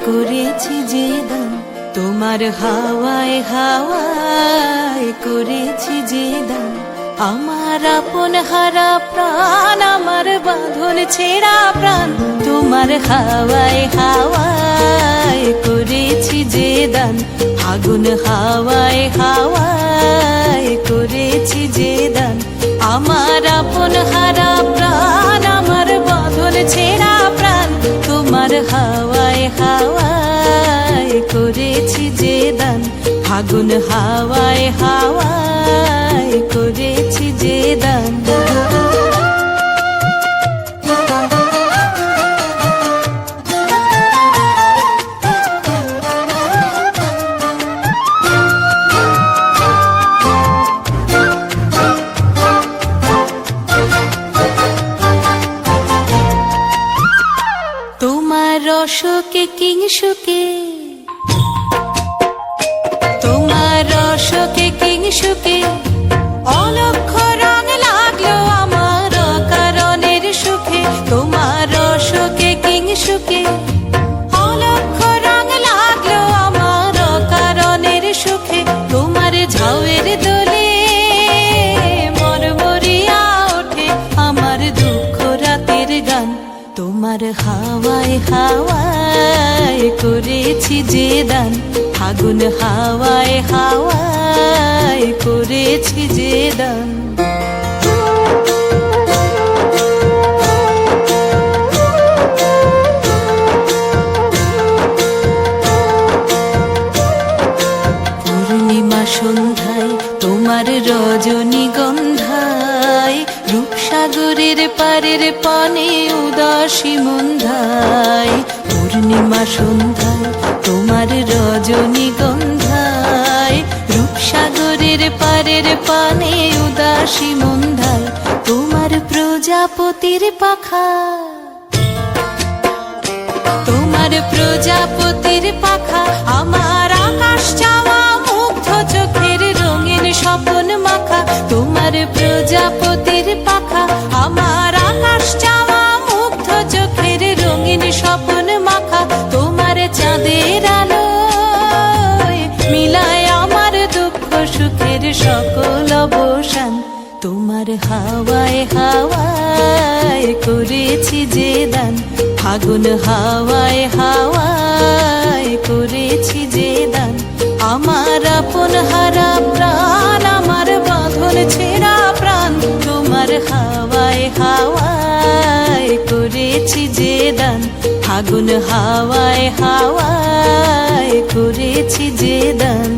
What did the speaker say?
করেছি যে দান, তোমার হাওয়ায় হাওয়ায় করেছি যে দান। আমার আপন হারা প্রাণ, আমার বাঁধন ছেঁড়া প্রাণ, তোমার হাওয়ায় হাওয়ায় করেছি যে দান। আগুন হাওয়ায় হাওয়ায় করেছি যে দান। আমার আপন হারা প্রাণ, আমার বাঁধন ছেঁড়া প্রাণ, তোমার হাওয়ায় হাওয়ায় করেছি যে দান। আগুন হাওয়ায় হাওয়ায় করেছি যে দান। তোমার রসকে কিংসুকে, তোমার রসকে কিংসুকে অলক্ষ রং লাগলো আমার কারণের সুখে। তোমার রসকে কিংসুকে অলক্ষ রং লাগলো আমার কারণের সুখে। তোমার ঝাউয়ের দোলে মরমরিয়া ওঠে আমার দুঃখ রাতের গান। তোমার হাওয়ায় হাওয়ায় করেছি যে দান। আগুন হাওয়ায় হাওয়ায় করেছি যে দান। পূর্ণিমা সন্ধ্যায় তোমার রজনীগন্ধায়, রূপসাগরের পারের পানে উদাসী মন্ধায়। পূর্ণিমা সন্ধ্যায় তোমার রজনীগন্ধায়, রূপসাগরের পারের পানে উদাসী মন্ধায়। তোমার প্রজাপতির পাখা, তোমার প্রজাপতির পাখা আমার আকাশ চাওয়া মুগ্ধ চোখের রঙিন স্বপন মাখা। তোমার প্রজাপতির পাখা আমার আকাশ চাওয়া মুগ্ধ চোখের রঙিন স্বপন মাখা। তোমার চাঁদের আলো মিলায় আমার দুঃখ সুখের সকল অবসান। তোমার হাওয়ায় হাওয়ায় করেছি যে দান। আগুন হাওয়ায় হাওয়ায় করেছি যে দান। আমার আপন হারা প্রাণ, আমার বাঁধন ছেঁড়া প্রাণ, তোমার হাওয়ায় হাওয়ায় করেছি যে দান। আগুন হাওয়ায় হাওয়ায় করেছি যে দান।